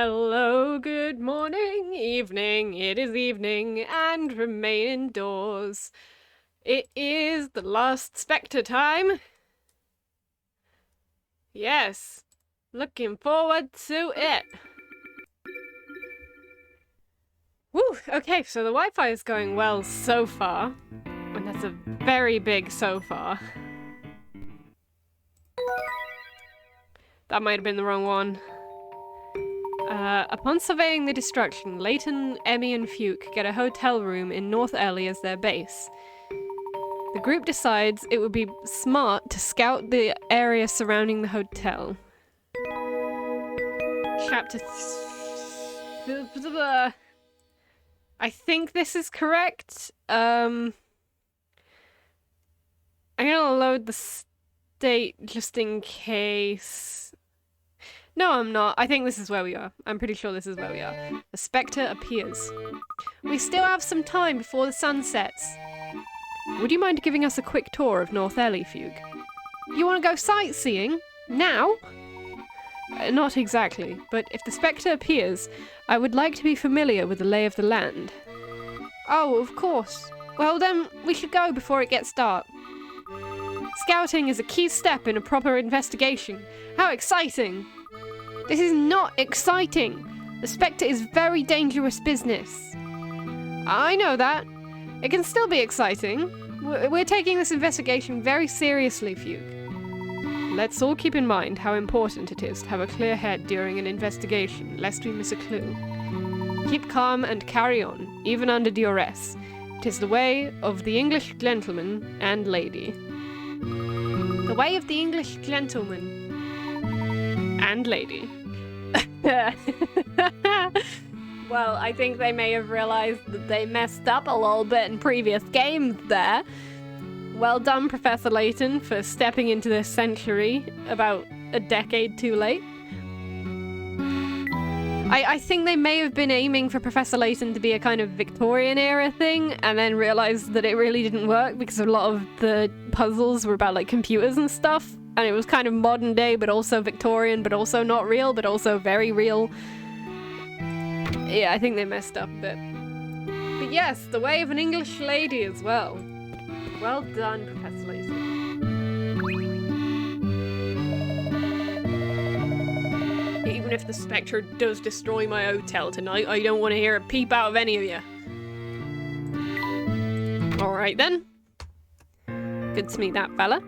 Hello, good morning, evening, it is evening, and remain indoors. It is the last Spectre time. Yes, looking forward to it. Woo, okay, so the Wi-Fi is going well so far, and that's a very big so far. That might have been the wrong one. Upon surveying the destruction, Leighton, Emmy, and Fuke get a hotel room in North Ellie as their base. The group decides it would be smart to scout the area surrounding the hotel. Chapter I think this is correct. I'm gonna load the state just in case. No, I'm not. I think this is where we are. I'm pretty sure this is where we are. The Spectre appears. We still have some time before the sun sets. Would you mind giving us a quick tour of North Ellie, Fuke? You want to go sightseeing? Now? Not exactly, but if the Spectre appears, I would like to be familiar with the lay of the land. Oh, of course. Well then, we should go before it gets dark. Scouting is a key step in a proper investigation. How exciting! This is not exciting. The Spectre is very dangerous business. I know that. It can still be exciting. We're taking this investigation very seriously, Fuke. Let's all keep in mind how important it is to have a clear head during an investigation, lest we miss a clue. Keep calm and carry on, even under duress. It is the way of the English gentleman and lady. The way of the English gentleman and lady. Well, I think they may have realized that they messed up a little bit in previous games there. Well done, Professor Leighton, for stepping into this century about a decade too late. I think they may have been aiming for Professor Leighton to be a kind of Victorian era thing, and then realized that it really didn't work because a lot of the puzzles were about like computers and stuff. And it was kind of modern day, but also Victorian, but also not real, but also very real. Yeah, I think they messed up a bit. But yes, the way of an English lady as well. Well done, Professor Leighton. Even if the Spectre does destroy my hotel tonight, I don't want to hear a peep out of any of you. Alright then. Good to meet that fella.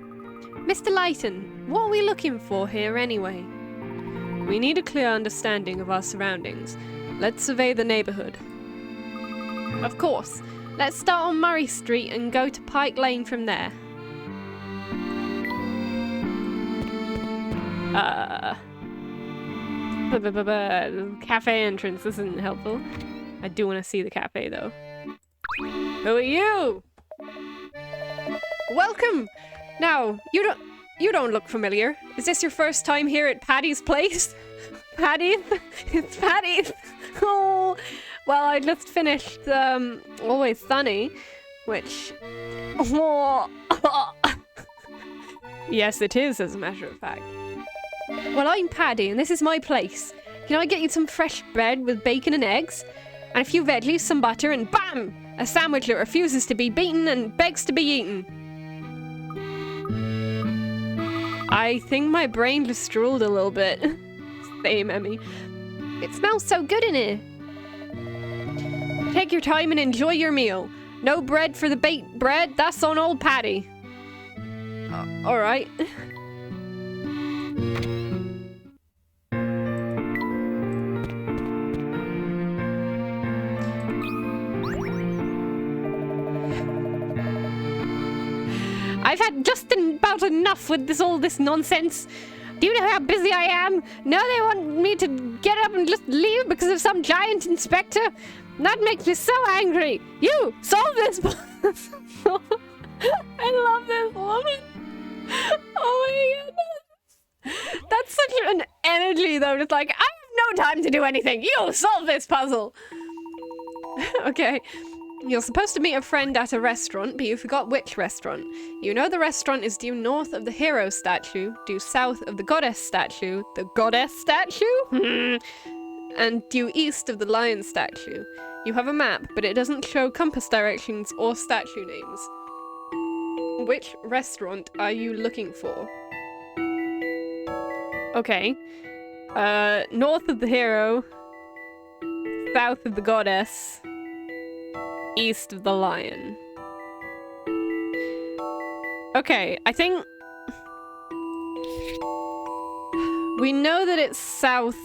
Mr. Leighton, what are we looking for here anyway? We need a clear understanding of our surroundings. Let's survey the neighbourhood. Of course. Let's start on Murray Street and go to Pike Lane from there. The cafe entrance isn't helpful. I do want to see the cafe though. Who are you? Welcome! Now, you don't look familiar. Is this your first time here at Paddy's place? Paddy's? It's Paddy's! Oh! Well, I just finished, Always Sunny, which... Oh. Yes, it is, as a matter of fact. Well, I'm Paddy, and this is my place. Can I get you some fresh bread with bacon and eggs? And a few veggies, some butter, and BAM! A sandwich that refuses to be beaten and begs to be eaten. I think my brain just drooled a little bit. Same, Emmy. It smells so good in here. Take your time and enjoy your meal. No bread for the baked bread, that's on old Paddy. Alright. I've had just about enough with all this nonsense. Do you know how busy I am? Now they want me to get up and just leave because of some giant inspector? That makes me so angry. You, solve this. I love this woman. Oh my goodness. That's such an energy though. Just like, I have no time to do anything. You, solve this puzzle. Okay. You're supposed to meet a friend at a restaurant, but you forgot which restaurant. You know the restaurant is due north of the hero statue, due south of the goddess statue. The goddess statue? and due east of the lion statue. You have a map, but it doesn't show compass directions or statue names. Which restaurant are you looking for? Okay. North of the hero, south of the goddess, east of the lion. Okay, I think we know that it's south.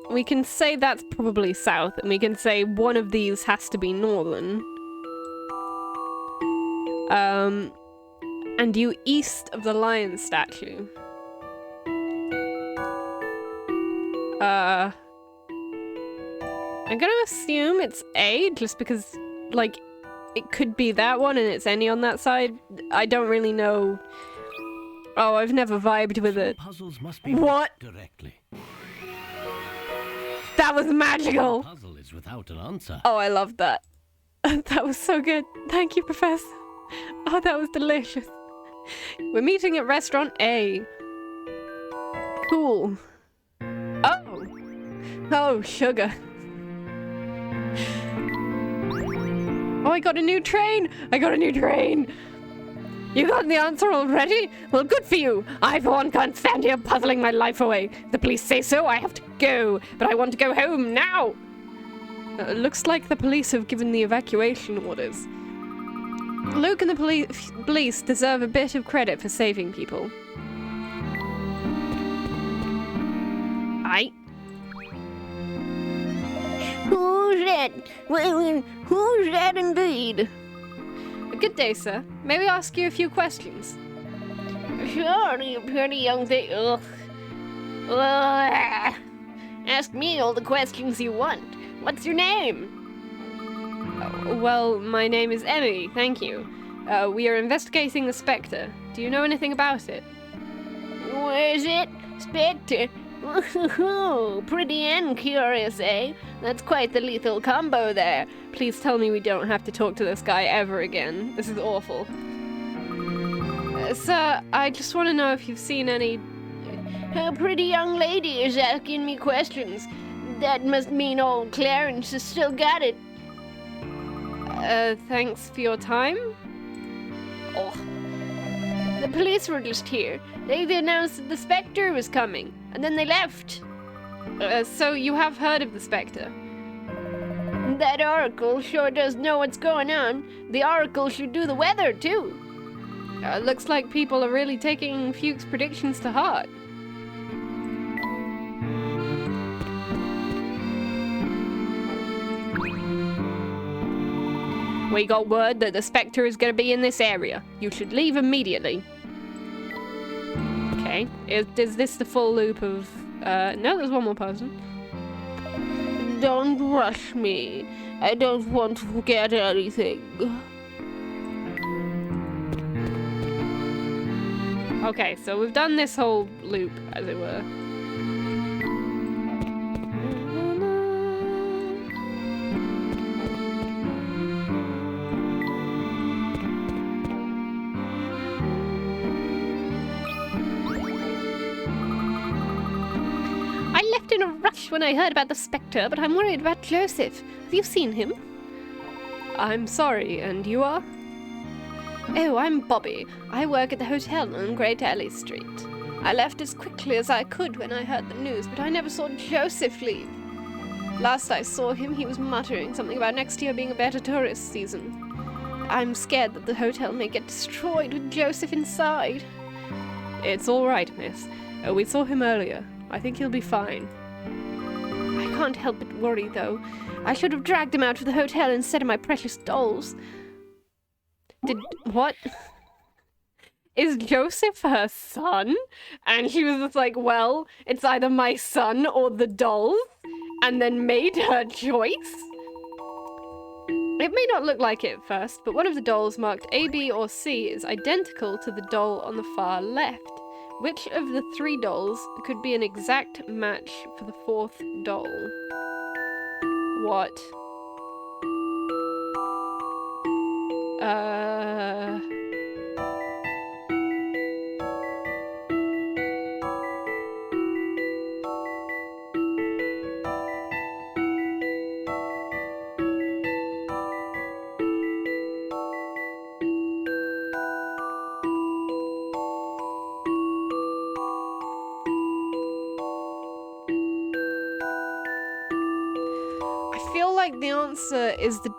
We can say that's probably south, and we can say one of these has to be northern. And due east of the lion statue. I'm gonna assume it's A, just because, like, it could be that one and it's any on that side. I don't really know. Oh, I've never vibed with it. Puzzles must be What? Directly. That was magical! The puzzle is without an answer. Oh, I loved that. That was so good. Thank you, Professor. Oh, that was delicious. We're meeting at restaurant A. Cool. Oh. Oh, sugar. Oh, I got a new train! I got a new train! You got the answer already? Well, good for you. I, for one, can't stand here puzzling my life away. The police say so, I have to go. But I want to go home now. Looks like the police have given the evacuation orders. Luke and the police deserve a bit of credit for saving people. Aye. Who's that? Well, who's that indeed? Good day, sir. May we ask you a few questions? Sure, you pretty young thing. Ugh. Ugh. Ask me all the questions you want. What's your name? Well, my name is Emily, thank you. We are investigating the Spectre. Do you know anything about it? Where is it? Spectre? Ooh, pretty and curious, eh? That's quite the lethal combo there. Please tell me we don't have to talk to this guy ever again. This is awful. Sir, I just want to know if you've seen any... A pretty young lady is asking me questions. That must mean old Clarence has still got it. Thanks for your time? Oh. The police were just here. They announced that the Spectre was coming, and then they left. So you have heard of the Spectre? That oracle sure does know what's going on. The oracle should do the weather, too. Looks like people are really taking Fuke's predictions to heart. We got word that the Spectre is going to be in this area. You should leave immediately. Okay. Is this the full loop of... no, there's one more person. Don't rush me. I don't want to forget anything. Okay, so we've done this whole loop, as it were. In a rush when I heard about the Spectre, but I'm worried about Joseph. Have you seen him? I'm sorry, and you are? Oh, I'm Bobby. I work at the hotel on Great Alley Street. I left as quickly as I could when I heard the news, but I never saw Joseph leave. Last I saw him, he was muttering something about next year being a better tourist season. I'm scared that the hotel may get destroyed with Joseph inside. It's all right, miss. We saw him earlier. I think he'll be fine. I can't help but worry, though. I should have dragged him out of the hotel instead of my precious dolls. What? Is Joseph her son? And she was just like, well, it's either my son or the dolls, and then made her choice? It may not look like it at first, but one of the dolls marked A, B, or C is identical to the doll on the far left. Which of the three dolls could be an exact match for the fourth doll? What? feel like the answer is the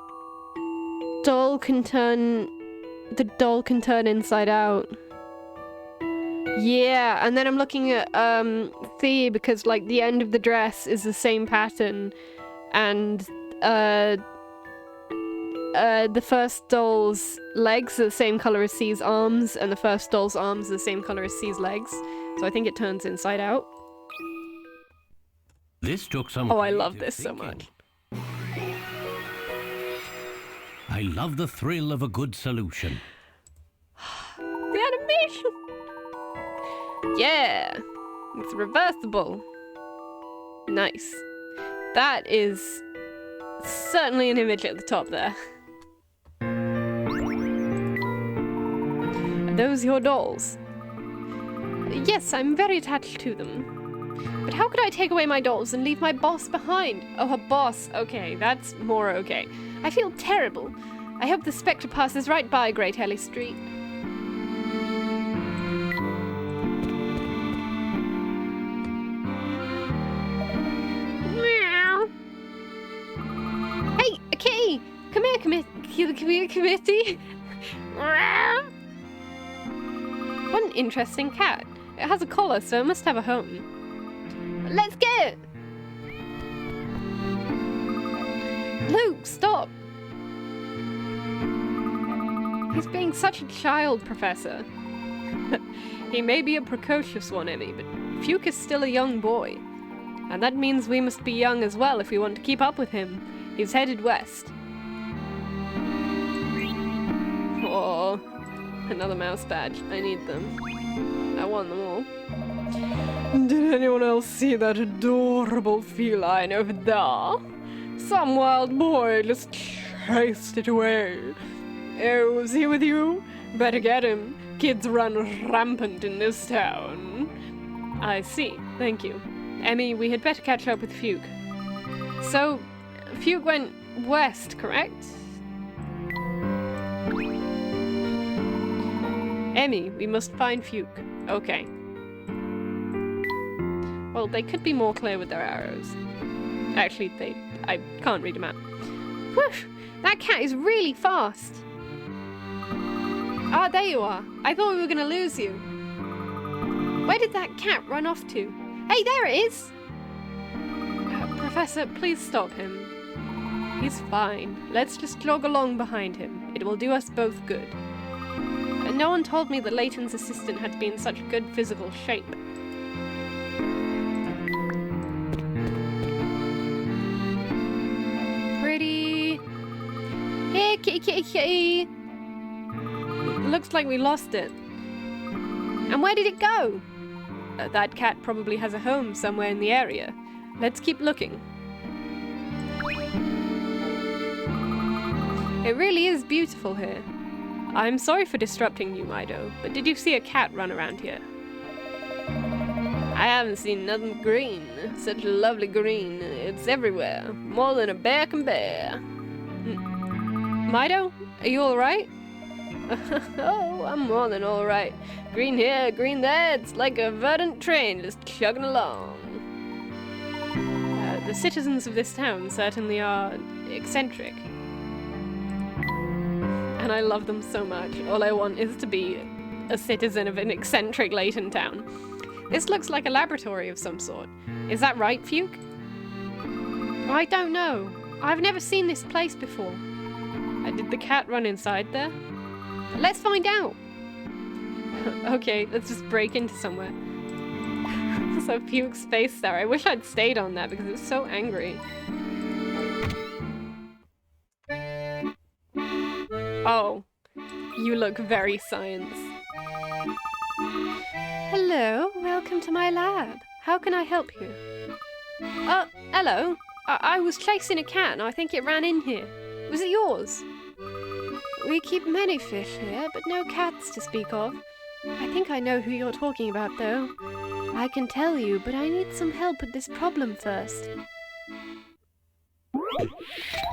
doll can turn inside out. Yeah, and then I'm looking at Thea because like the end of the dress is the same pattern, and the first doll's legs are the same color as C's arms, and the first doll's arms are the same color as C's legs. So I think it turns inside out. This took some. Oh, I love creative this so thinking. much. I love the thrill of a good solution. The animation! Yeah! It's reversible. Nice. That is certainly an image at the top there. Are those your dolls? Yes, I'm very attached to them. But how could I take away my dolls and leave my boss behind? Oh, her boss. Okay, that's more okay. I feel terrible. I hope the Spectre passes right by Great Helly Street. Meow. Hey, a kitty! Come here, committee! What an interesting cat. It has a collar, so it must have a home. Let's get it! Luke, stop! He's being such a child, Professor. He may be a precocious one, Emmy, but Fuke is still a young boy. And that means we must be young as well if we want to keep up with him. He's headed west. Oh, another mouse badge. I need them. I want them all. Did anyone else see that adorable feline over there? Some wild boy just chased it away. Oh, is he with you? Better get him. Kids run rampant in this town. I see. Thank you. Emmy, we had better catch up with Fuke. So, Fuke went west, correct? Emmy, we must find Fuke. Okay. Well, they could be more clear with their arrows. Actually, I can't read them out. Whoosh! That cat is really fast! Ah, there you are. I thought we were gonna lose you. Where did that cat run off to? Hey, there it is! Professor, please stop him. He's fine. Let's just jog along behind him. It will do us both good. And no one told me that Layton's assistant had to be in such good physical shape. Pretty. Hey, kitty. Looks like we lost it. And where did it go? That cat probably has a home somewhere in the area. Let's keep looking. It really is beautiful here. I'm sorry for disrupting you, Mido, but did you see a cat run around here? I haven't seen nothing green. Such a lovely green. It's everywhere. More than a bear can bear. Mido, are you alright? Oh, I'm more than alright. Green here, green there. It's like a verdant train just chugging along. The citizens of this town certainly are eccentric. And I love them so much. All I want is to be a citizen of an eccentric Layton town. This looks like a laboratory of some sort. Is that right, Fuke? I don't know. I've never seen this place before. Did the cat run inside there? Let's find out. Okay, let's just break into somewhere. So Fuke's face there. I wish I'd stayed on that because it was so angry. Oh, you look very science. Hello, welcome to my lab. How can I help you? Oh, hello. I was chasing a cat and I think it ran in here. Was it yours? We keep many fish here, but no cats to speak of. I think I know who you're talking about, though. I can tell you, but I need some help with this problem first.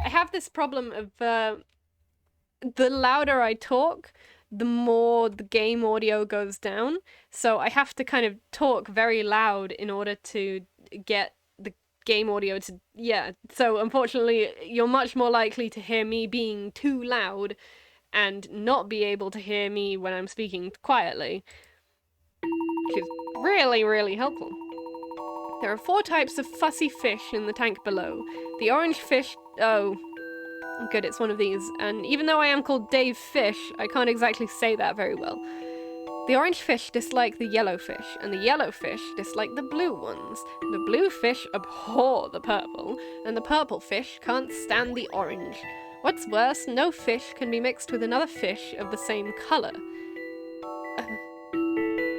I have this problem of, the louder I talk, the more the game audio goes down. So I have to kind of talk very loud in order to get the game audio to, yeah. So unfortunately, you're much more likely to hear me being too loud and not be able to hear me when I'm speaking quietly, which is really, really helpful. There are 4 types of fussy fish in the tank below. The orange fish... Oh, good, it's one of these. And even though I am called Dave Fish, I can't exactly say that very well. The orange fish dislike the yellow fish, and the yellow fish dislike the blue ones. The blue fish abhor the purple, and the purple fish can't stand the orange. What's worse, no fish can be mixed with another fish of the same colour.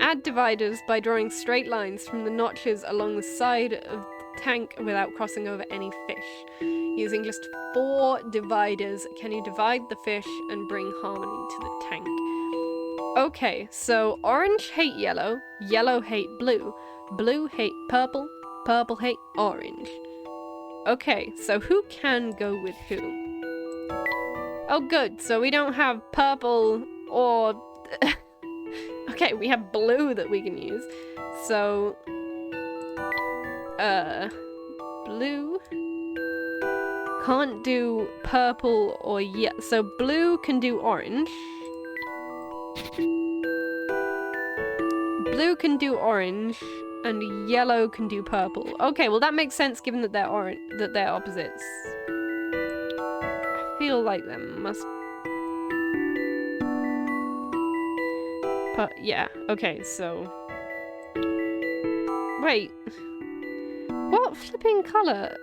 Add dividers by drawing straight lines from the notches along the side of the tank without crossing over any fish. Using just 4 dividers, can you divide the fish and bring harmony to the tank? Okay, so orange hate yellow, yellow hate blue, blue hate purple, purple hate orange. Okay, so who can go with who? Oh good, so we don't have purple or... Okay, we have blue that we can use. So... blue... Can't do purple or yellow. So blue can do orange. Blue can do orange, and yellow can do purple. Okay, well that makes sense given that they're opposites. I feel like there must... But yeah, okay, so... Wait. What flipping colour?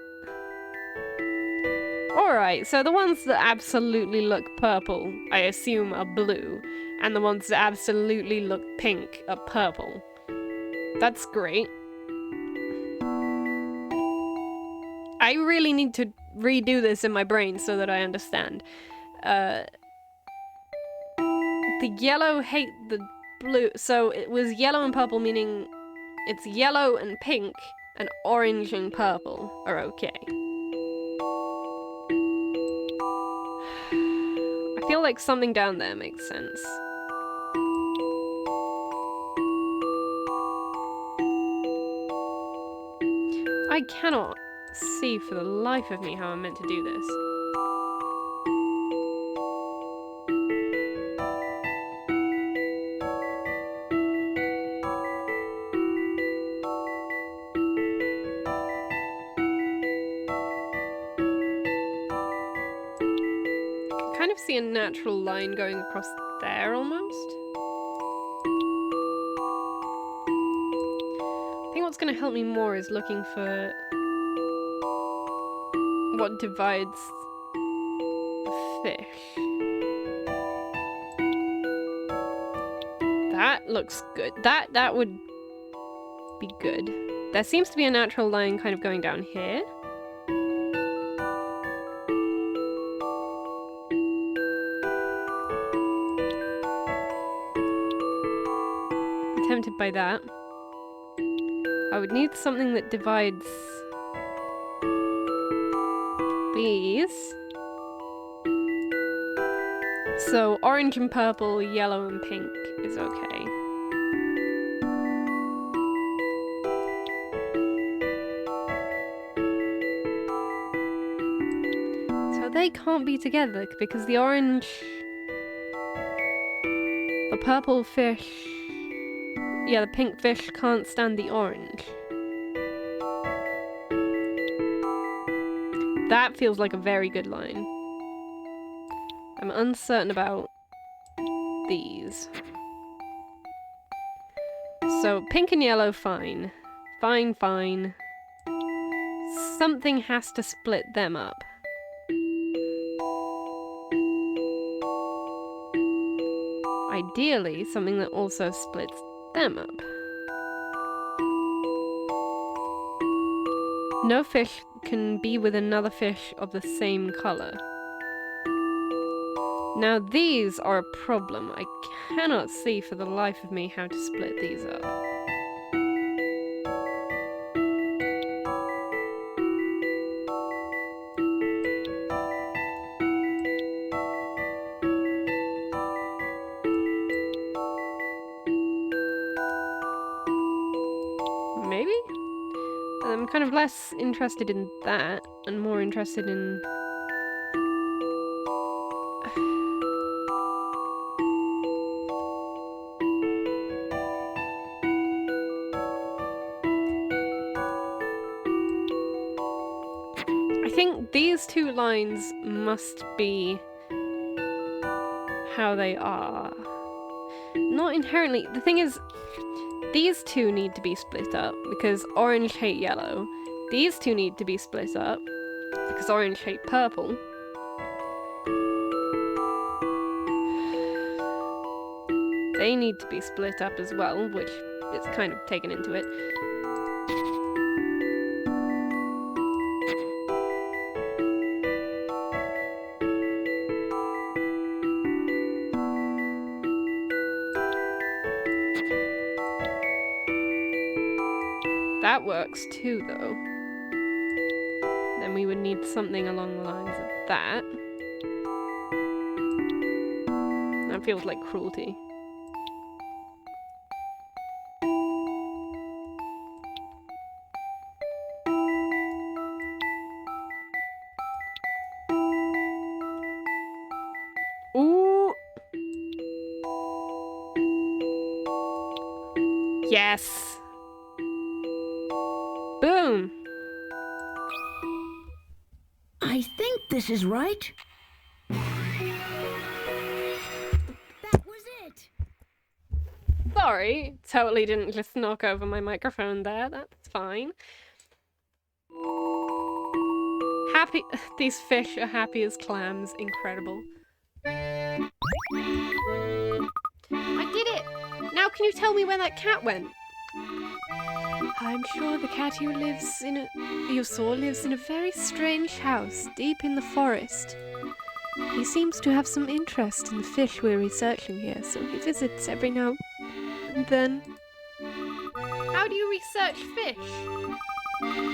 Alright, so the ones that absolutely look purple, I assume are blue, and the ones that absolutely look pink are purple. That's great. I really need to redo this in my brain so that I understand. The yellow hate the blue, so it was yellow and purple, meaning it's yellow and pink, and orange and purple are okay. I feel like something down there makes sense. I cannot see for the life of me how I'm meant to do this. Kind of see a natural line going across there almost. I think what's going to help me more is looking for what divides the fish. That looks good. That would be good. There seems to be a natural line kind of going down here. Tempted by that. I would need something that divides these. So orange and purple, yellow and pink is okay. So they can't be together because the orange, the purple fish, yeah, the pink fish can't stand the orange. That feels like a very good line. I'm uncertain about these. So pink and yellow, fine. Fine, fine. Something has to split them up. Ideally, something that also splits them up. No fish can be with another fish of the same color. Now these are a problem. I cannot see for the life of me how to split these up. kind of less interested in that and more interested in... I think these two lines must be how they are. Not inherently. The thing is, these two need to be split up because orange hate yellow. These two need to be split up because orange hate purple. They need to be split up as well, which is kind of taken into it. That works too, though. Then we would need something along the lines of that. That feels like cruelty. Ooh! Yes! Boom! I think this is right. That was it. Sorry, totally didn't just knock over my microphone there. That's fine. Happy. These fish are happy as clams. Incredible. I did it! Now can you tell me where that cat went? I'm sure the cat you saw lives in a very strange house deep in the forest. He seems to have some interest in the fish we're researching here, so he visits every now and then. How do you research fish?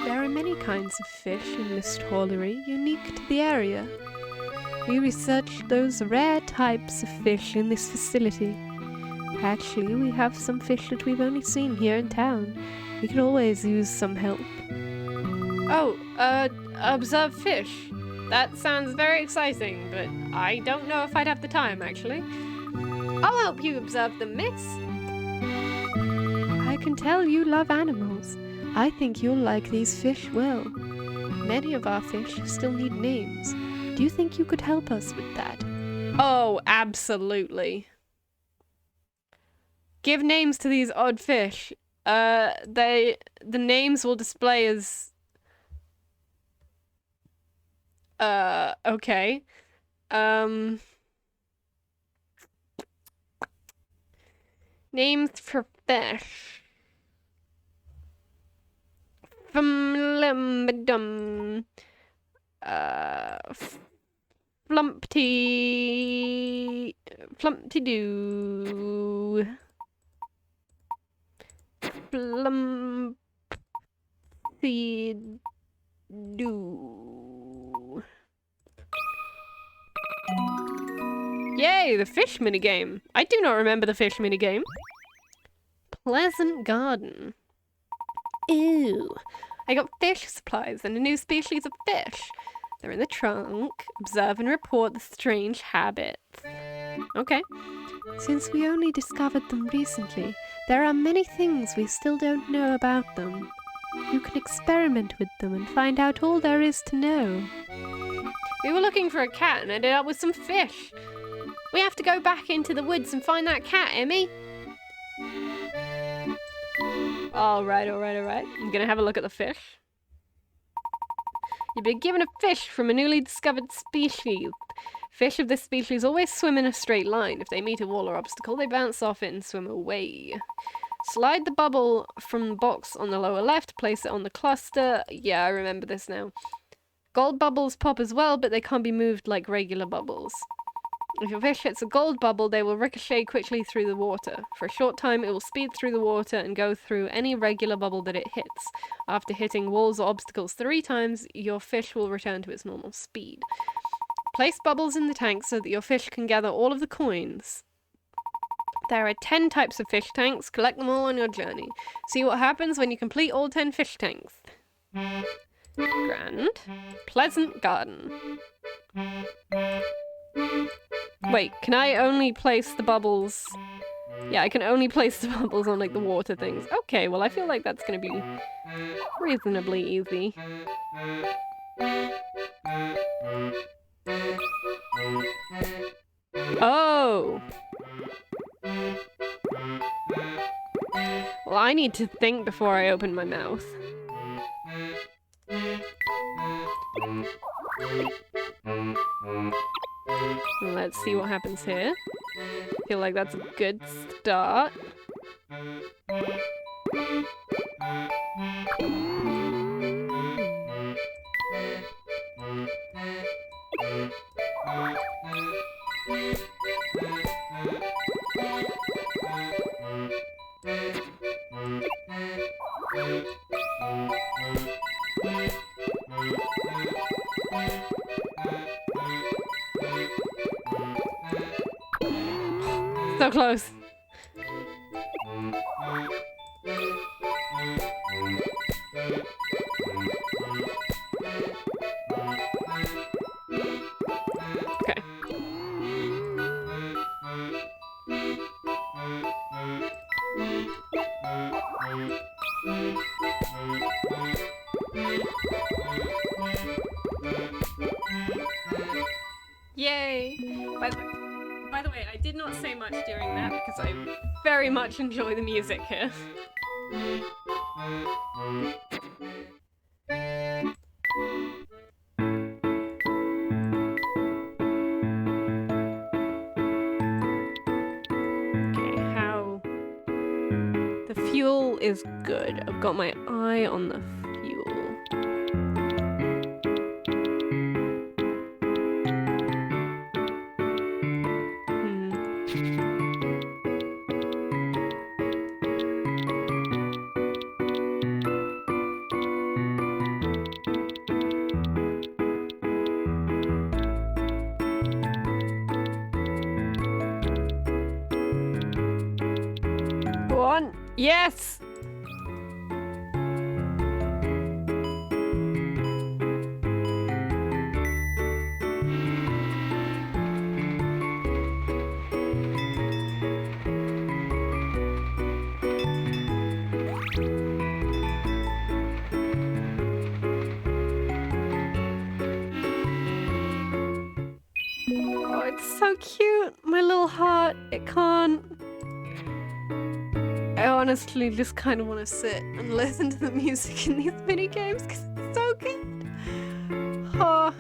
There are many kinds of fish in Mist Hallery, unique to the area. We research those rare types of fish in this facility. Actually, we have some fish that we've only seen here in town. We could always use some help. Oh, observe fish. That sounds very exciting, but I don't know if I'd have the time, actually. I'll help you observe them, miss. I can tell you love animals. I think you'll like these fish well. Many of our fish still need names. Do you think you could help us with that? Oh, absolutely. Give names to these odd fish. The names will display as... okay. Names for fish. Flumpty... Flumpty-doo. Flumpty-doo. Yay, the fish minigame. I do not remember the fish minigame. Pleasant garden. Ew. I got fish supplies and a new species of fish. They're in the trunk. Observe and report the strange habits. Okay. Since we only discovered them recently, there are many things we still don't know about them. You can experiment with them and find out all there is to know. We were looking for a cat and ended up with some fish. We have to go back into the woods and find that cat, Emmy. Alright. I'm gonna have a look at the fish. You've been given a fish from a newly discovered species. Fish of this species always swim in a straight line. If they meet a wall or obstacle, they bounce off it and swim away. Slide the bubble from the box on the lower left, place it on the cluster. Yeah, I remember this now. Gold bubbles pop as well, but they can't be moved like regular bubbles. If your fish hits a gold bubble, they will ricochet quickly through the water. For a short time, it will speed through the water and go through any regular bubble that it hits. After hitting walls or obstacles 3 times, your fish will return to its normal speed. Place bubbles in the tank so that your fish can gather all of the coins. There are 10 types of fish tanks. Collect them all on your journey. See what happens when you complete all 10 fish tanks. Grand. Pleasant garden. Wait, can I only place the bubbles? Yeah, I can only place the bubbles on, like, the water things. Okay, well, I feel like that's gonna be reasonably easy. Oh! Well, I need to think before I open my mouth. Let's see what happens here. Feel like that's a good start. So close. Okay. Yay! By the way, I did not say much during that because I very much enjoy the music here. Okay, how... The fuel is good. I've got my eye on the fuel. One. Yes! Oh, it's so cute. My little heart. It can't. I honestly just kind of want to sit and listen to the music in these mini games because it's so good. Oh.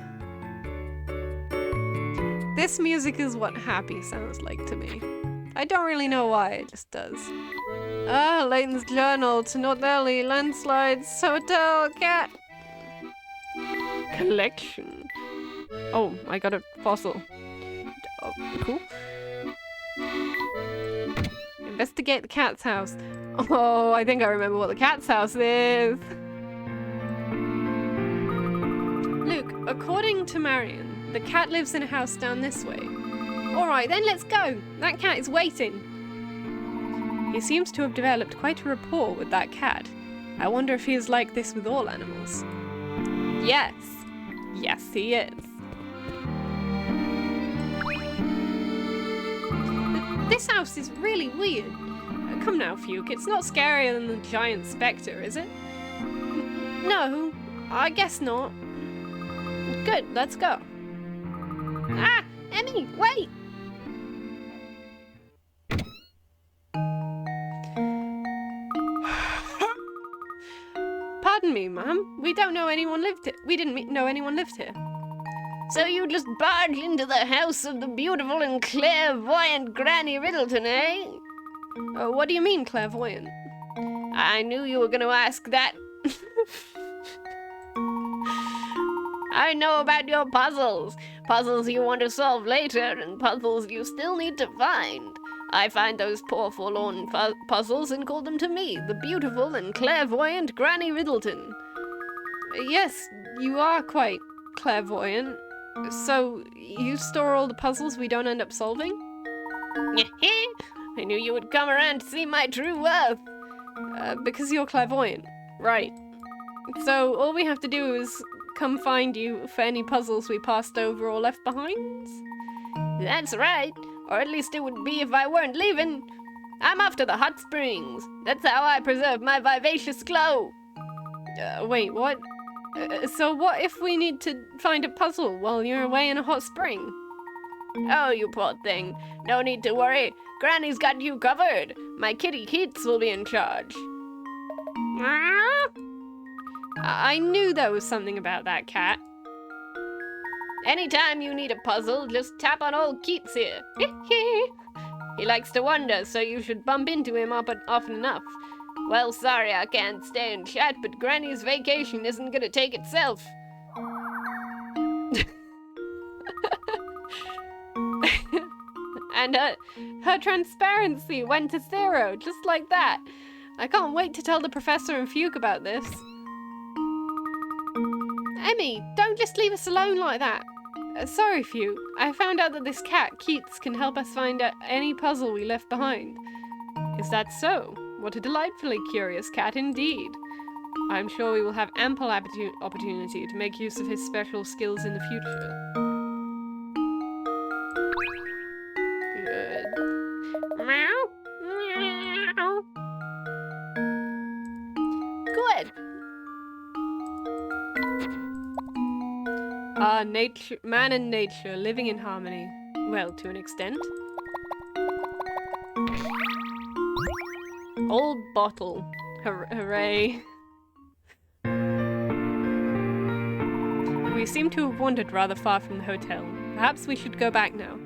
This music is what happy sounds like to me. I don't really know why, it just does. Ah, Leighton's journal, to North Early, landslides, hotel, cat. Collection. Oh, I got a fossil. Oh, cool. Investigate the cat's house. Oh, I think I remember what the cat's house is. Luke, according to Marion, the cat lives in a house down this way. Alright, then let's go. That cat is waiting. He seems to have developed quite a rapport with that cat. I wonder if he is like this with all animals. Yes. Yes, he is. This house is really weird. Come now, Fuke. It's not scarier than the giant Spectre, is it? No, I guess not. Good, let's go. Ah! Emmy, wait! Pardon me, ma'am. We don't know anyone lived here. We didn't know anyone lived here. So you just barged into the house of the beautiful and clairvoyant Granny Riddleton, eh? What do you mean, clairvoyant? I knew you were going to ask that. I know about your puzzles. Puzzles you want to solve later, and puzzles you still need to find. I find those poor forlorn puzzles and call them to me, the beautiful and clairvoyant Granny Riddleton. Yes, you are quite clairvoyant. So, you store all the puzzles we don't end up solving? I knew you would come around to see my true worth. Because you're clairvoyant. Right. So all we have to do is come find you for any puzzles we passed over or left behind? That's right. Or at least it would be if I weren't leaving. I'm off to the hot springs. That's how I preserve my vivacious glow. Wait, what? So what if we need to find a puzzle while you're away in a hot spring? Oh, you poor thing. No need to worry. Granny's got you covered. My kitty Keats will be in charge. I knew there was something about that cat. Anytime you need a puzzle, just tap on old Keats here. He likes to wander, so you should bump into him often enough. Well, sorry I can't stay and chat, but Granny's vacation isn't gonna take itself. And her transparency went to 0, just like that. I can't wait to tell the professor and Fuke about this. Emmy, don't just leave us alone like that. Sorry, Fuke. I found out that this cat, Keats, can help us find out any puzzle we left behind. Is that so? What a delightfully curious cat indeed. I'm sure we will have ample opportunity to make use of his special skills in the future. Good. Meow. Meow. Good. Man and nature living in harmony. Well, to an extent. Old bottle. Hooray. We seem to have wandered rather far from the hotel. Perhaps we should go back now.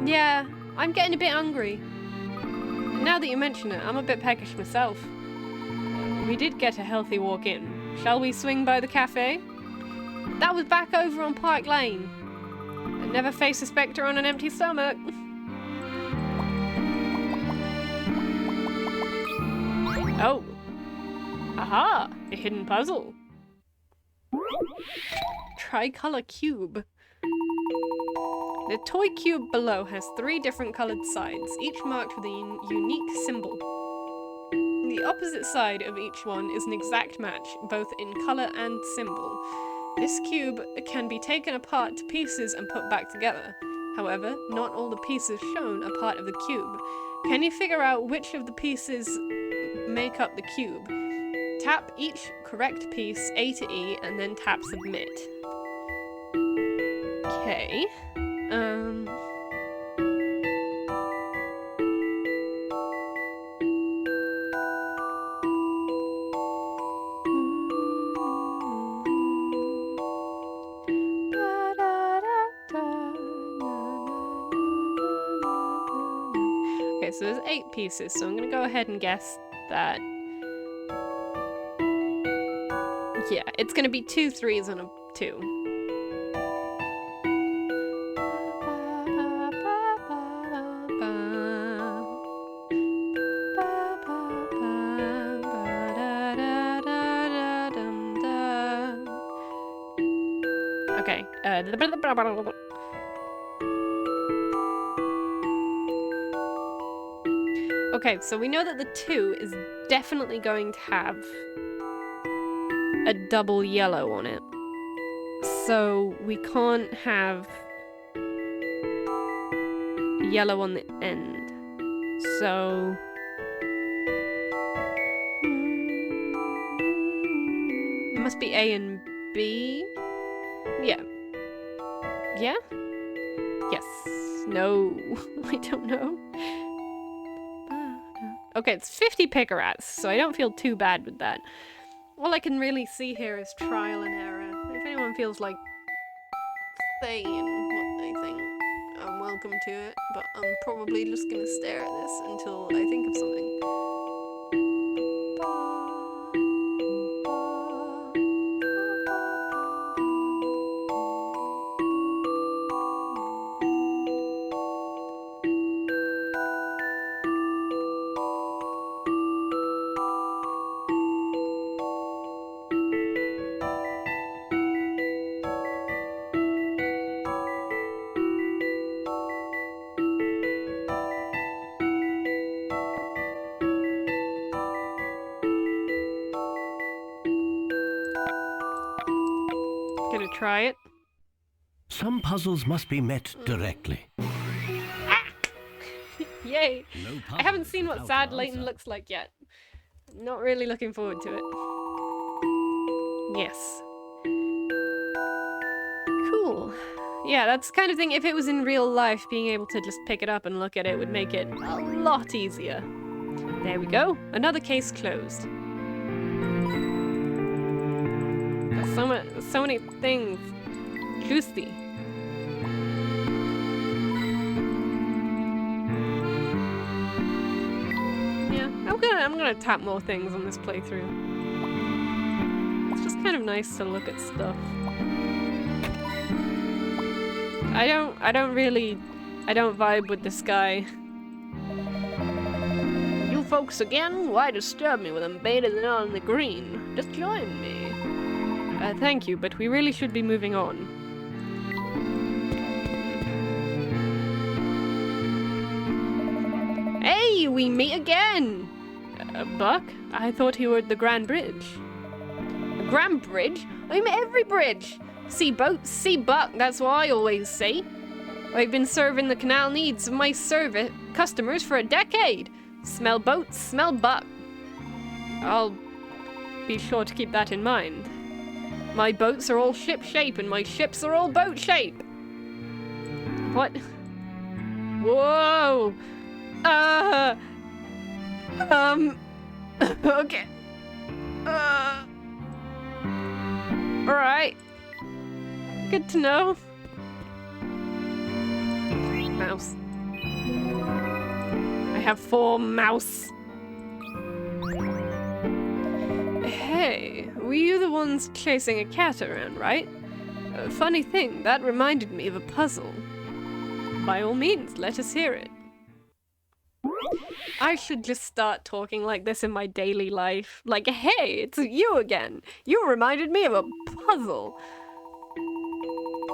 Yeah, I'm getting a bit hungry. And now that you mention it, I'm a bit peckish myself. We did get a healthy walk in. Shall we swing by the cafe? That was back over on Park Lane. And never face a Spectre on an empty stomach. Oh. Aha! A hidden puzzle. Tricolor cube. The toy cube below has 3 different colored sides, each marked with a unique symbol. The opposite side of each one is an exact match, both in color and symbol. This cube can be taken apart to pieces and put back together. However, not all the pieces shown are part of the cube. Can you figure out which of the pieces make up the cube? Tap each correct piece A to E and then tap submit. Okay. Okay, so there's 8 pieces, so I'm gonna go ahead and guess that. Yeah, it's gonna be 2 3s and a 2. Okay, okay, so we know that the 2 is definitely going to have a double yellow on it. So we can't have yellow on the end. So it must be A and B. Yeah. Yeah? Yes. No. I don't know. Okay, it's 50 Picarats, so I don't feel too bad with that. All I can really see here is trial and error. If anyone feels like saying what they think, I'm welcome to it, but I'm probably just gonna stare at this until I think of something. try it. Some puzzles must be met directly. Yay! No I haven't puzzle seen what without sad an Leighton answer. looks like yet. Not really looking forward to it. Yes. Cool. Yeah, that's the kind of thing, if it was in real life, being able to just pick it up and look at it would make it a lot easier. There we go. Another case closed. There's so many things. Juicy. Yeah, I'm gonna tap more things on this playthrough. It's just kind of nice to look at stuff. I don't vibe with this guy. You folks again? Why disturb me when I'm bathing on the green? Just join me. Thank you, but we really should be moving on. Hey, we meet again! Buck? I thought you were at the Grand Bridge. The Grand Bridge? I'm at every bridge. See boats, see Buck, that's what I always say. I've been serving the canal needs of my customers for a decade. Smell boats, smell Buck. I'll be sure to keep that in mind. My boats are all ship shape and my ships are all boat shape. What? Whoa! Okay. Alright. Good to know. Mouse. I have 4 mouse. Hey, were you the ones chasing a cat around, right? Funny thing, that reminded me of a puzzle. By all means, let us hear it. I should just start talking like this in my daily life. Like, hey, it's you again. You reminded me of a puzzle.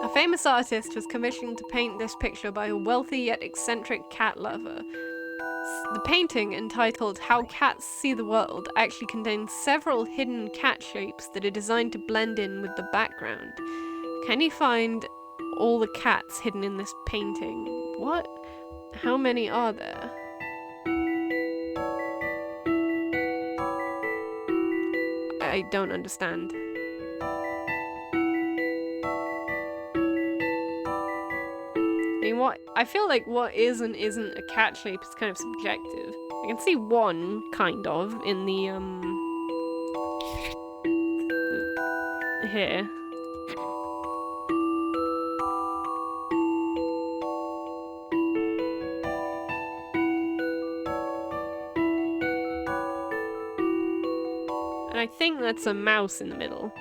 A famous artist was commissioned to paint this picture by a wealthy yet eccentric cat lover. The painting, entitled How Cats See the World, actually contains several hidden cat shapes that are designed to blend in with the background. Can you find all the cats hidden in this painting? What? How many are there? I don't understand. I mean, what? I feel like what is and isn't a cat shape is kind of subjective. I can see one, kind of, in the, here. And I think that's a mouse in the middle.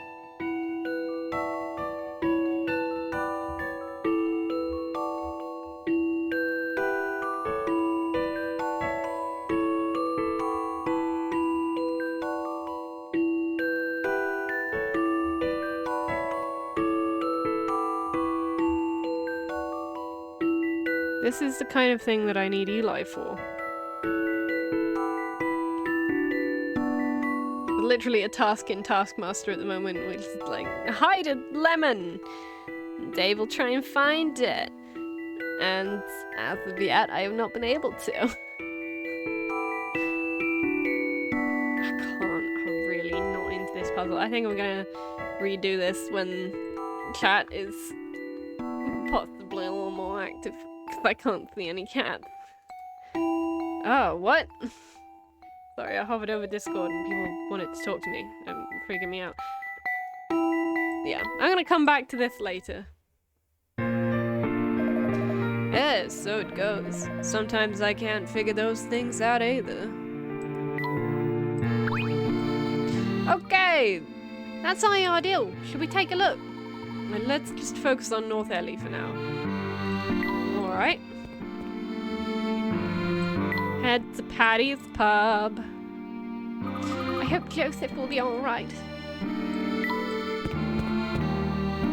This is the kind of thing that I need Eli for. Literally a task in Taskmaster at the moment, which is like, hide a lemon! Dave will try and find it. And as of yet, I have not been able to. I can't, I'm really not into this puzzle. I think I'm gonna redo this when chat is possibly a little more active, because I can't see any cats. Oh, what? Sorry, I hovered over Discord and people wanted to talk to me. Freaking me out. Yeah, I'm gonna come back to this later. Yeah, so it goes. Sometimes I can't figure those things out either. Okay, that's our ideal. Should we take a look? Well, let's just focus on North Ellie for now. Alright. Head to Patty's Pub. I hope Joseph will be alright.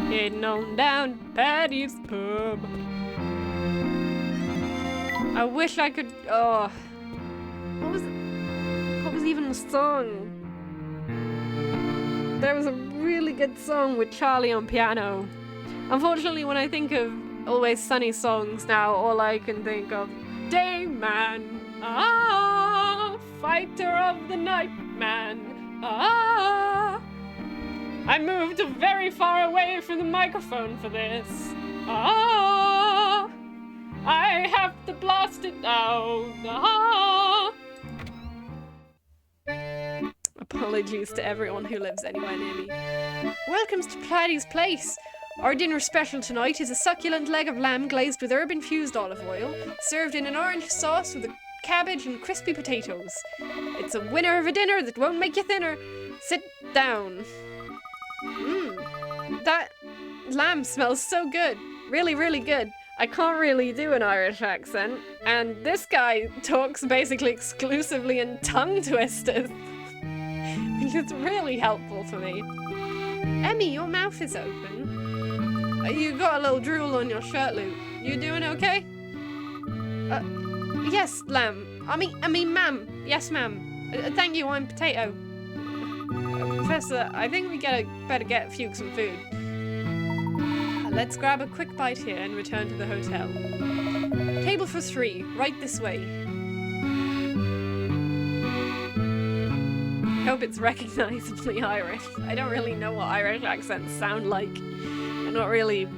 Heading on down to Patty's Pub. I wish I could. Oh, what was even the song? There was a really good song with Charlie on piano. Unfortunately, when I think of Always Sunny songs now, all I can think of Dayman, fighter of the night man, I moved very far away from the microphone for this. I have to blast it out. Apologies to everyone who lives anywhere near me. Welcome to Platy's Place. Our dinner special tonight is a succulent leg of lamb glazed with herb-infused olive oil, served in an orange sauce with a cabbage and crispy potatoes. It's a winner of a dinner that won't make you thinner. Sit down. That lamb smells so good. Really, really good. I can't really do an Irish accent, and this guy talks basically exclusively in tongue twisters. Which is really helpful for me. Emmy, your mouth is open. You got a little drool on your shirt loop. You doing okay? Yes, lamb. I mean, ma'am. Yes, ma'am. Thank you, I'm potato. Professor, I think we better get Fuke some food. Let's grab a quick bite here and return to the hotel. Table for 3, right this way. Hope it's recognizably Irish. I don't really know what Irish accents sound like. I'm not really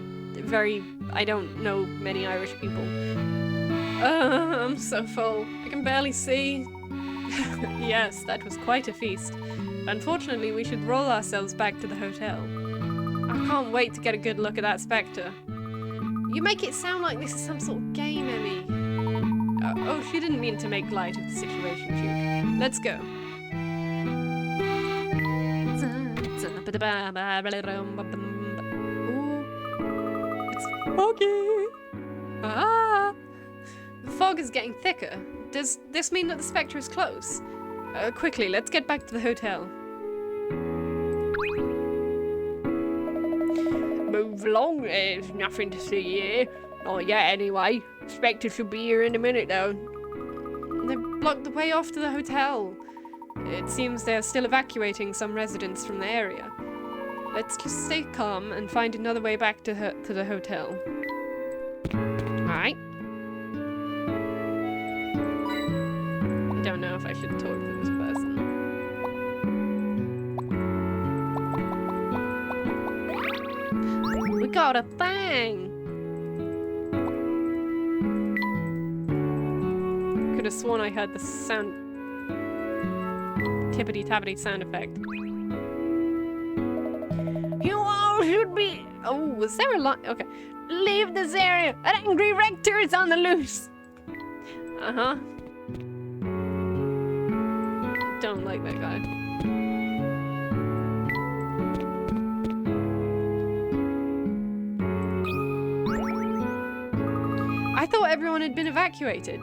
I don't know many Irish people. I'm so full. I can barely see. Yes, that was quite a feast. Unfortunately, we should roll ourselves back to the hotel. I can't wait to get a good look at that Spectre. You make it sound like this is some sort of game, Emmy. Oh, she didn't mean to make light of the situation, Fuke. Let's go. Ooh, it's foggy. The fog is getting thicker. Does this mean that the Spectre is close? Quickly, let's get back to the hotel. Move along, there's nothing to see here. Not yet, anyway. Spectre should be here in a minute, though. They've blocked the way off to the hotel. It seems they're still evacuating some residents from the area. Let's just stay calm and find another way back to the hotel. Alright. I don't know if I should talk to this person. We got a thing! Could have sworn I heard the sound... tippity-tappity sound effect. You all should be... Oh, was there a line? Okay. Leave this area! An angry rector is on the loose! Uh-huh. Don't like that guy. I thought everyone had been evacuated.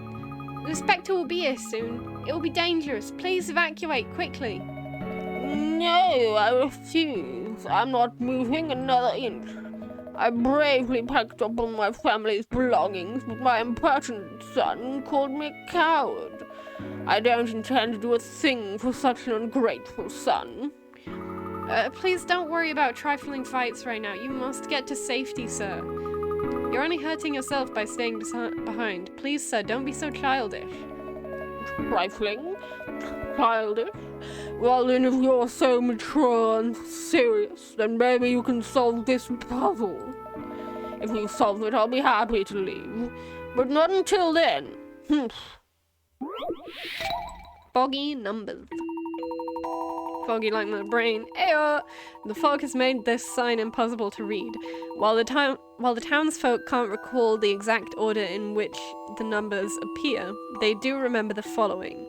The Spectre will be here soon. It will be dangerous. Please evacuate quickly. No, I refuse. I'm not moving another inch. I bravely packed up all my family's belongings, but my impertinent son called me a coward. I don't intend to do a thing for such an ungrateful son. Please don't worry about trifling fights right now. You must get to safety, sir. You're only hurting yourself by staying behind. Please, sir, don't be so childish. Trifling? Childish? Well, then, if you're so mature and serious, then maybe you can solve this puzzle. If you solve it, I'll be happy to leave. But not until then. Foggy numbers. Foggy like my brain. Ayo! The fog has made this sign impossible to read. While the townsfolk can't recall the exact order in which the numbers appear, they do remember the following.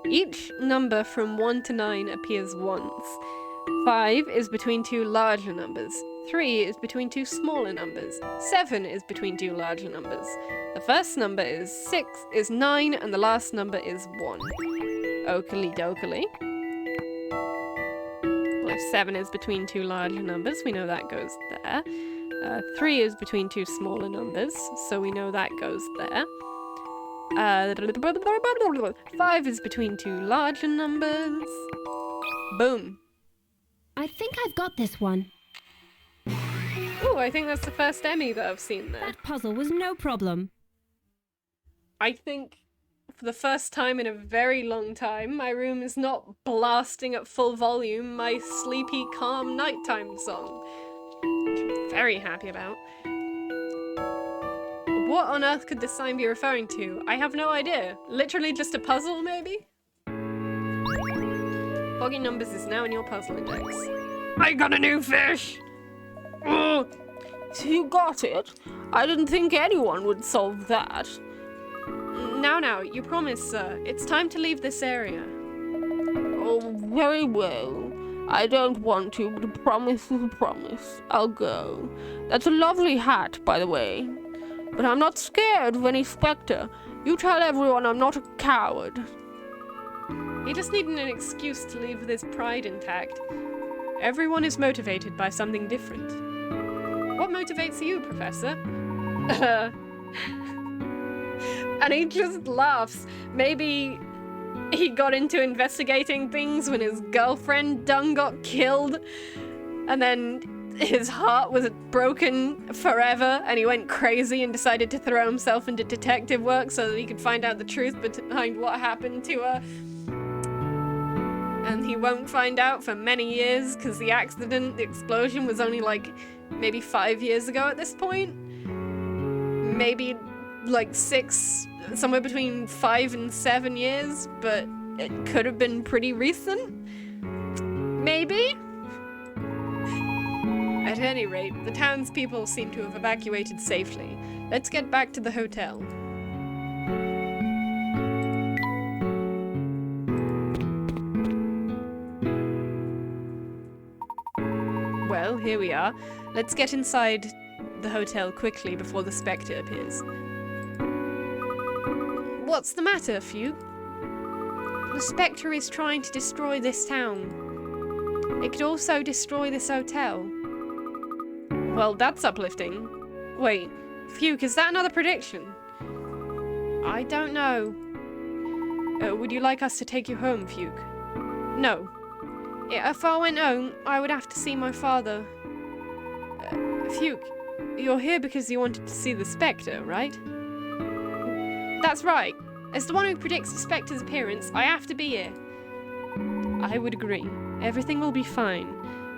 Each number from 1 to 9 appears once. 5 is between two larger numbers. 3 is between two smaller numbers. 7 is between two larger numbers. The first number is 9, and the last number is 1. Oakley dokley. Well, if 7 is between two larger numbers, we know that goes there. 3 is between two smaller numbers, so we know that goes there. 5 is between two larger numbers. Boom. I think I've got this one. Oh, I think that's the first Emmy that I've seen there. That puzzle was no problem. I think for the first time in a very long time, my room is not blasting at full volume my sleepy, calm nighttime song. Which I'm very happy about. What on earth could this sign be referring to? I have no idea. Literally just a puzzle, maybe? Foggy Numbers is now in your puzzle index. I got a new fish! So you got it? I didn't think anyone would solve that. Now, you promised, sir. It's time to leave this area. Oh, very well. I don't want to, but a promise is a promise. I'll go. That's a lovely hat, by the way. But I'm not scared of any Spectre. You tell everyone I'm not a coward. He just needed an excuse to leave with his pride intact. Everyone is motivated by something different. What motivates you, Professor? And he just laughs. Maybe he got into investigating things when his girlfriend Dung got killed, and then his heart was broken forever, and he went crazy and decided to throw himself into detective work so that he could find out the truth behind what happened to her. And he won't find out for many years because the explosion was only like maybe 5 years ago at this point. Maybe like 6, somewhere between 5 and 7 years, but it could have been pretty recent. Maybe? At any rate, the townspeople seem to have evacuated safely. Let's get back to the hotel. Well, here we are. Let's get inside the hotel quickly before the Spectre appears. What's the matter, Fuke? The Spectre is trying to destroy this town. It could also destroy this hotel. Well, that's uplifting. Wait, Fuke, is that another prediction? I don't know. Would you like us to take you home, Fuke? No. If I went home, I would have to see my father. Fuke, you're here because you wanted to see the Spectre, right? That's right. As the one who predicts the Spectre's appearance, I have to be here. I would agree. Everything will be fine.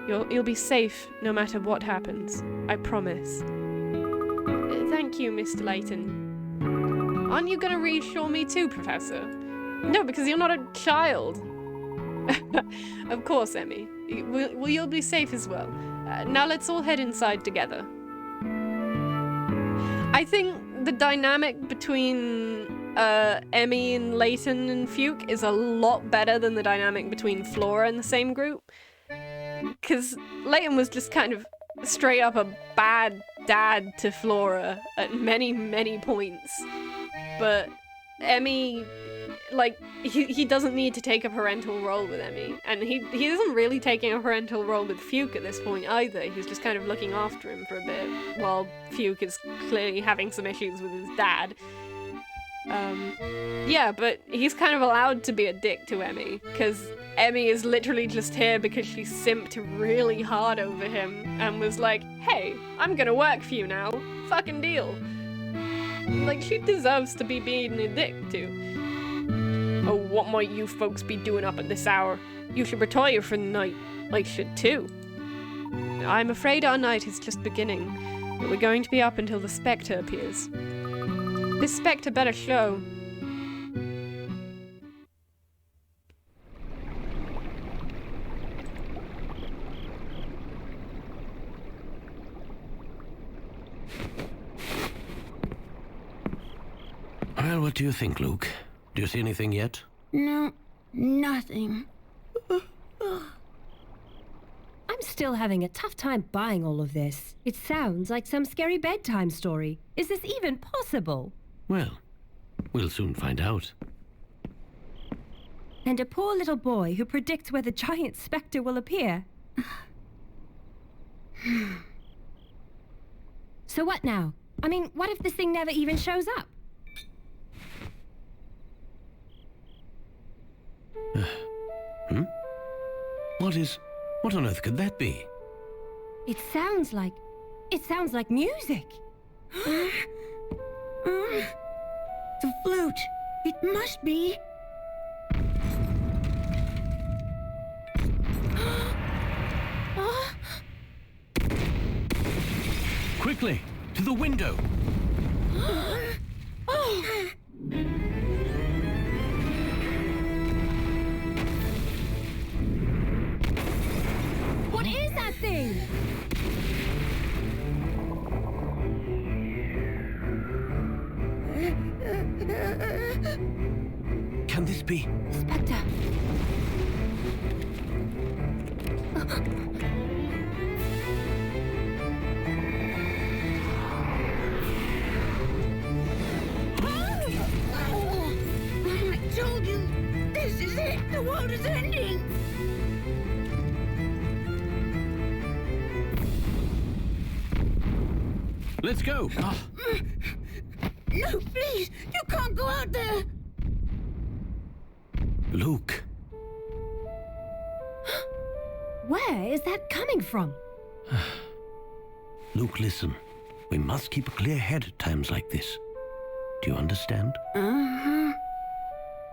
You'll be safe no matter what happens. I promise. Thank you, Mr. Layton. Aren't you going to reassure me too, Professor? No, because you're not a child. Of course, Emmy. Well, you'll be safe as well. Now let's all head inside together. I think the dynamic between Emmy and Layton and Fuke is a lot better than the dynamic between Flora and the same group. Because Layton was just kind of straight up a bad dad to Flora at many, many points. But Emmy, like, he doesn't need to take a parental role with Emmy. And he isn't really taking a parental role with Fuke at this point either. He's just kind of looking after him for a bit, while Fuke is clearly having some issues with his dad. Yeah, but he's kind of allowed to be a dick to Emmy, because Emmy is literally just here because she simped really hard over him and was like, hey, I'm gonna work for you now. Fucking deal. Like, she deserves to be being a dick to. Oh, what might you folks be doing up at this hour? You should retire for the night. I should too. I'm afraid our night is just beginning, but we're going to be up until the Spectre appears. This Spectre better show. Well, what do you think, Luke? Do you see anything yet? No, nothing. I'm still having a tough time buying all of this. It sounds like some scary bedtime story. Is this even possible? Well, we'll soon find out. And a poor little boy who predicts where the giant Spectre will appear. So what now? I mean, what if this thing never even shows up? Hmm? What is What on earth could that be? It sounds like music. The flute. It must be. Quickly, to the window. What is that thing? Can this be? Spectre. I told you, this is it. The world is ending. Let's go. No, please, you can't go out there. Luke. Where is that coming from? Luke, listen. We must keep a clear head at times like this. Do you understand? Uh-huh.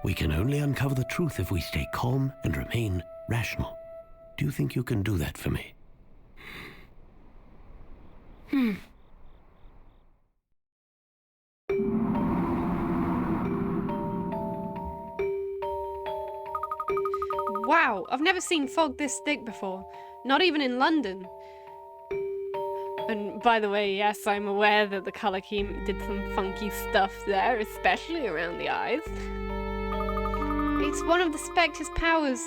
We can only uncover the truth if we stay calm and remain rational. Do you think you can do that for me? Wow, I've never seen fog this thick before. Not even in London. And by the way, yes, I'm aware that the colour scheme did some funky stuff there, especially around the eyes. It's one of the Spectre's powers.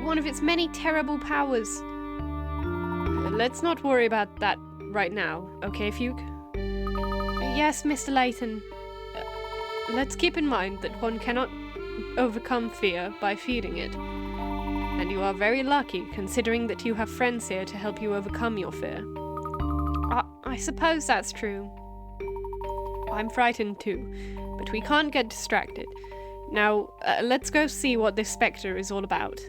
One of its many terrible powers. Let's not worry about that right now, okay, Fuke? Yes, Mr. Layton. Let's keep in mind that one cannot overcome fear by feeding it. And you are very lucky, considering that you have friends here to help you overcome your fear. I suppose that's true. I'm frightened too, but we can't get distracted. Now, let's go see what this Spectre is all about.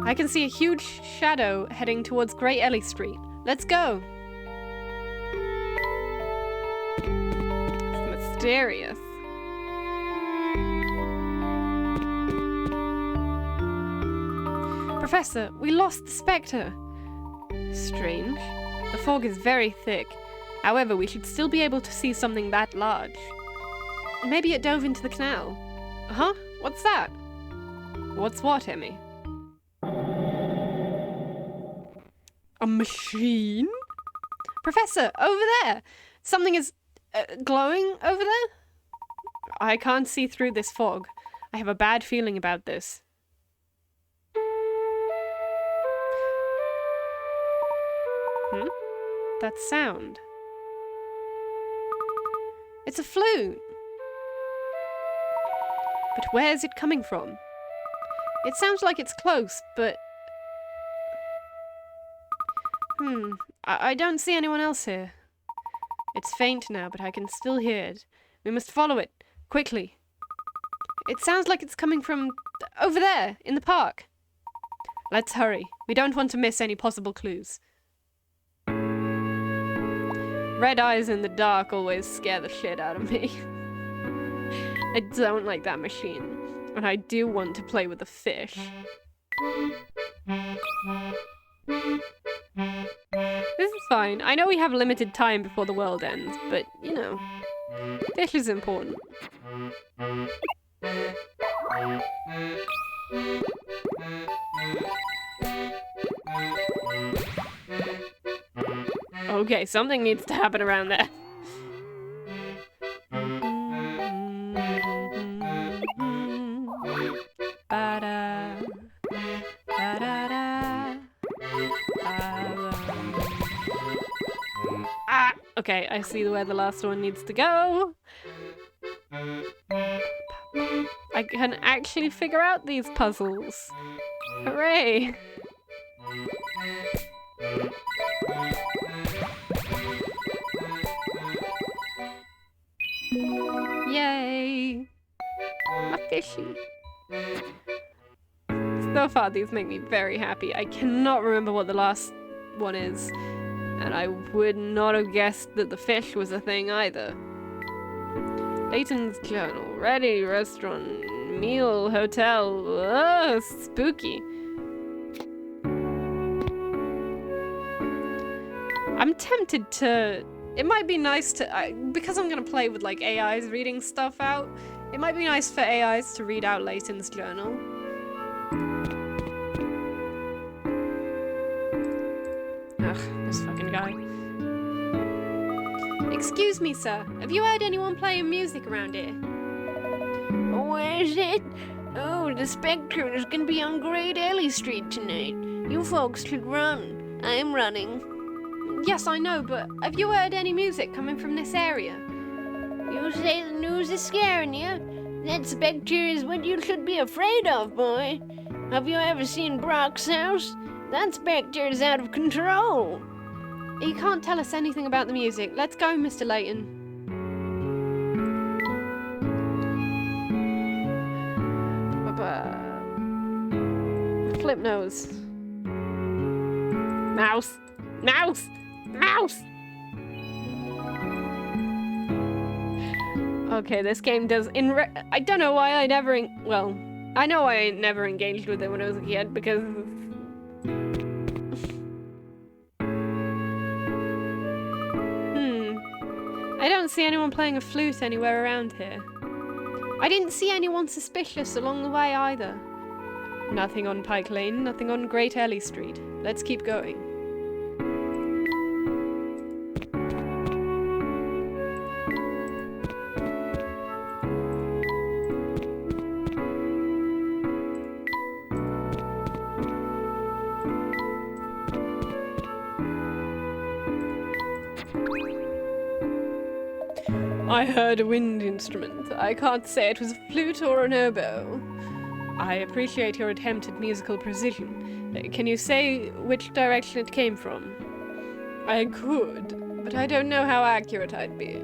I can see a huge shadow heading towards Great Ellie Street. Let's go! It's mysterious. Professor, we lost the Spectre. Strange. The fog is very thick. However, we should still be able to see something that large. Maybe it dove into the canal. Huh? What's that? What's what, Emmy? A machine? Professor, over there! Something is glowing over there? I can't see through this fog. I have a bad feeling about this. That sound. It's a flute. But where is it coming from? It sounds like it's close, but... I don't see anyone else here. It's faint now, but I can still hear it. We must follow it, quickly. It sounds like it's coming from over there, in the park. Let's hurry. We don't want to miss any possible clues. Red eyes in the dark always scare the shit out of me. I don't like that machine. And I do want to play with the fish. This is fine. I know we have limited time before the world ends, but, you know, fish is important. Okay, something needs to happen around there. Ba-da, ba-da-da, ah, okay, I see where the last one needs to go. I can actually figure out these puzzles. Hooray! Yay! A fishy. So far, these make me very happy. I cannot remember what the last one is, and I would not have guessed that the fish was a thing either. Layton's Journal, ready, restaurant, meal, hotel, ugh, spooky. I'm tempted to... It might be nice to... because I'm going to play with, like, AIs reading stuff out, it might be nice for AIs to read out Layton's journal. Ugh, this fucking guy. Excuse me, sir. Have you heard anyone playing music around here? Where is it? Oh, the Spectre is gonna be on Great Alley Street tonight. You folks should run. I'm running. Yes, I know, but have you heard any music coming from this area? You say the news is scaring you? That Spectre is what you should be afraid of, boy. Have you ever seen Brock's house? That Spectre is out of control. You can't tell us anything about the music. Let's go, Mr. Layton. Flip nose. Mouse. Mouse! Mouse! Okay, this game does... I don't know why I never... Well, I know I never engaged with it when I was a kid, because... I don't see anyone playing a flute anywhere around here. I didn't see anyone suspicious along the way either. Nothing on Pike Lane, nothing on Great Alley Street. Let's keep going. I heard a wind instrument. I can't say it was a flute or an oboe. I appreciate your attempt at musical precision. Can you say which direction it came from? I could, but I don't know how accurate I'd be.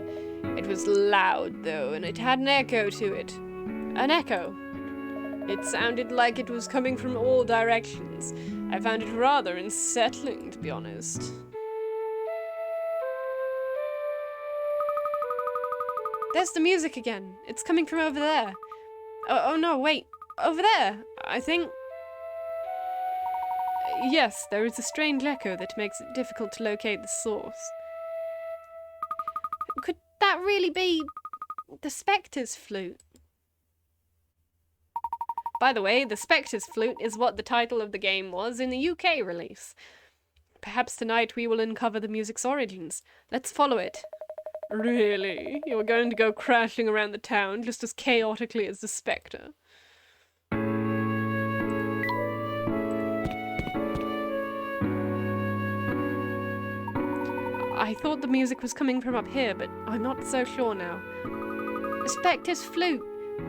It was loud, though, and it had an echo to it. An echo. It sounded like it was coming from all directions. I found it rather unsettling, to be honest. There's the music again. It's coming from over there. Oh no, wait. Over there, I think... Yes, there is a strange echo that makes it difficult to locate the source. Could that really be the Spectre's flute? By the way, the Spectre's flute is what the title of the game was in the UK release. Perhaps tonight we will uncover the music's origins. Let's follow it. Really? You're going to go crashing around the town just as chaotically as the Spectre? I thought the music was coming from up here, but I'm not so sure now. The Spectre's flute.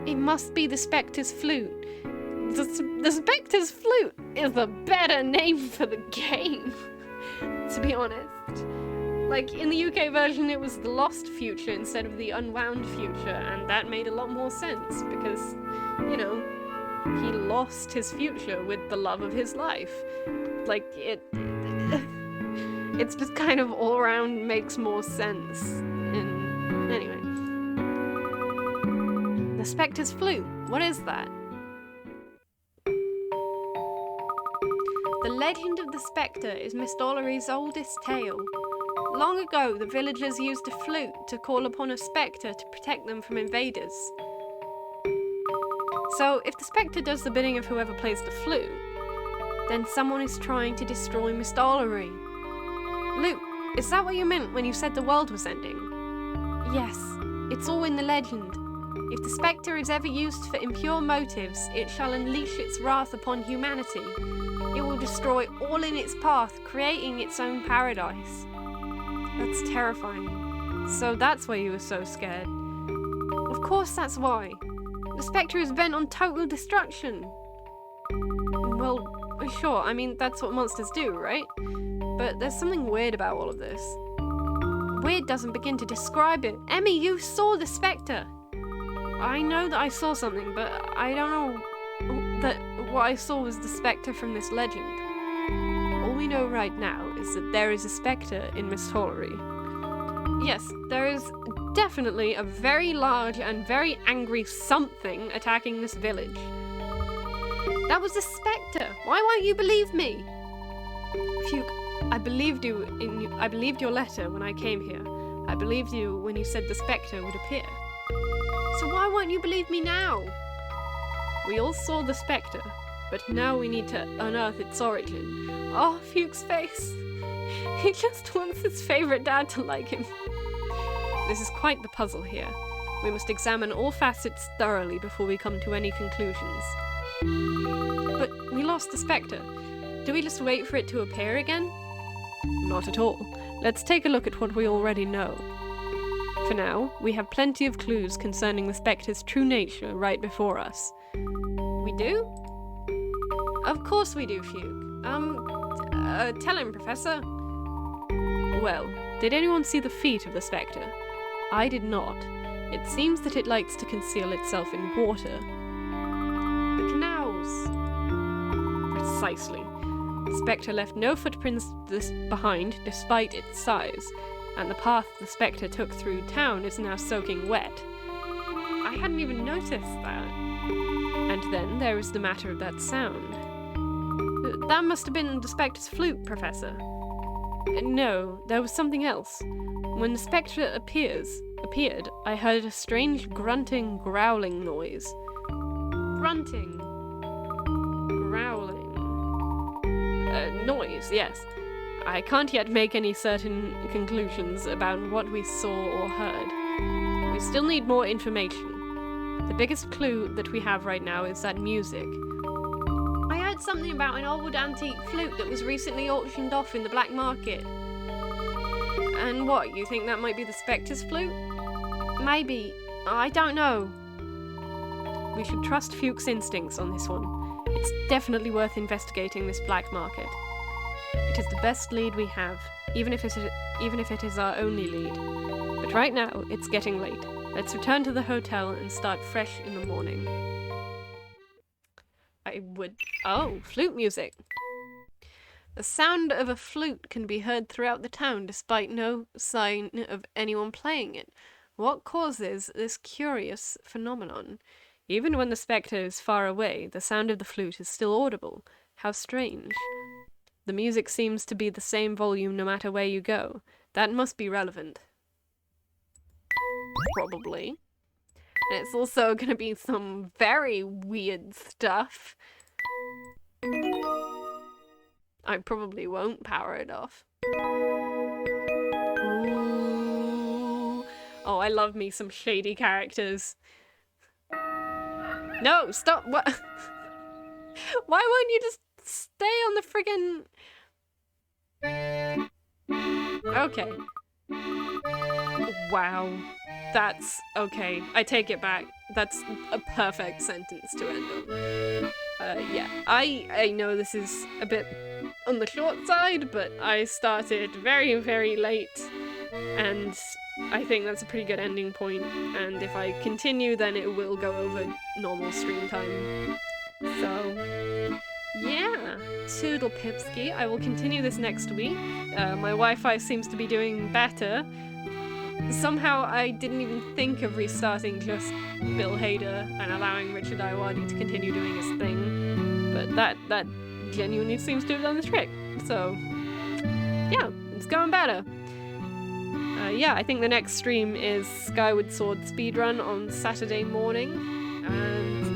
It must be the Spectre's flute. The Spectre's flute is a better name for the game, to be honest. Like, in the UK version, it was the lost future instead of the unwound future, and that made a lot more sense, because, you know, he lost his future with the love of his life. Like, it's just kind of all around makes more sense. Anyway. The Spectre's flute. What is that? The legend of the Spectre is Miss Dollory's oldest tale. Long ago, the villagers used a flute to call upon a Spectre to protect them from invaders. So, if the Spectre does the bidding of whoever plays the flute, then someone is trying to destroy Miss Dollory. Luke, is that what you meant when you said the world was ending? Yes, it's all in the legend. If the Spectre is ever used for impure motives, it shall unleash its wrath upon humanity. It will destroy all in its path, creating its own paradise. That's terrifying. So that's why you were so scared. Of course that's why. The Spectre is bent on total destruction. Well, sure, I mean, that's what monsters do, right? But there's something weird about all of this. Weird doesn't begin to describe it. Emmy, you saw the Spectre! I know that I saw something, but I don't know... what I saw was the Spectre from this legend. All we know right now is that there is a Spectre in Miss Horlery. Yes, there is definitely a very large and very angry something attacking this village. That was a Spectre! Why won't you believe me? Fuke, I believed your letter when I came here. I believed you when you said the Spectre would appear. So why won't you believe me now? We all saw the Spectre, but now we need to unearth its origin. Oh, Fuke's face. He just wants his favourite dad to like him. This is quite the puzzle here. We must examine all facets thoroughly before we come to any conclusions. But we lost the Spectre. Do we just wait for it to appear again? Not at all. Let's take a look at what we already know. For now, we have plenty of clues concerning the Spectre's true nature right before us. We do? Of course we do, Fuke. Tell him, Professor. Well, did anyone see the feet of the Spectre? I did not. It seems that it likes to conceal itself in water. The canals. Precisely. The Spectre left no footprints behind despite its size, and the path the Spectre took through town is now soaking wet. I hadn't even noticed that. And then there is the matter of that sound. That must have been the Spectre's flute, Professor. No, there was something else. When the Spectre appeared, I heard a strange grunting, growling noise. Grunting. Growling. Noise, yes. I can't yet make any certain conclusions about what we saw or heard. We still need more information. The biggest clue that we have right now is that music. I heard something about an old antique flute that was recently auctioned off in the black market. And what, you think that might be the Spectre's flute? Maybe. I don't know. We should trust Fuke's instincts on this one. It's definitely worth investigating this black market. It is the best lead we have, even if it is our only lead. But right now, it's getting late. Let's return to the hotel and start fresh in the morning. Oh, flute music. The sound of a flute can be heard throughout the town despite no sign of anyone playing it. What causes this curious phenomenon? Even when the Spectre is far away, the sound of the flute is still audible. How strange. The music seems to be the same volume no matter where you go. That must be relevant. Probably. And it's also going to be some very weird stuff. I probably won't power it off. Ooh. Oh, I love me some shady characters. No, stop! What? Why won't you just stay on the friggin'... Okay. Wow. That's... okay, I take it back. That's a perfect sentence to end on. Yeah, I know this is a bit on the short side, but I started very, very late, and I think that's a pretty good ending point, and if I continue, then it will go over normal stream time. So, yeah, toodle pipski. I will continue this next week. My Wi-Fi seems to be doing better. Somehow I didn't even think of restarting just Bill Hader and allowing Richard Iwadi to continue doing his thing, but that genuinely seems to have done the trick. So, yeah, it's going better. Yeah, I think the next stream is Skyward Sword speedrun on Saturday morning, and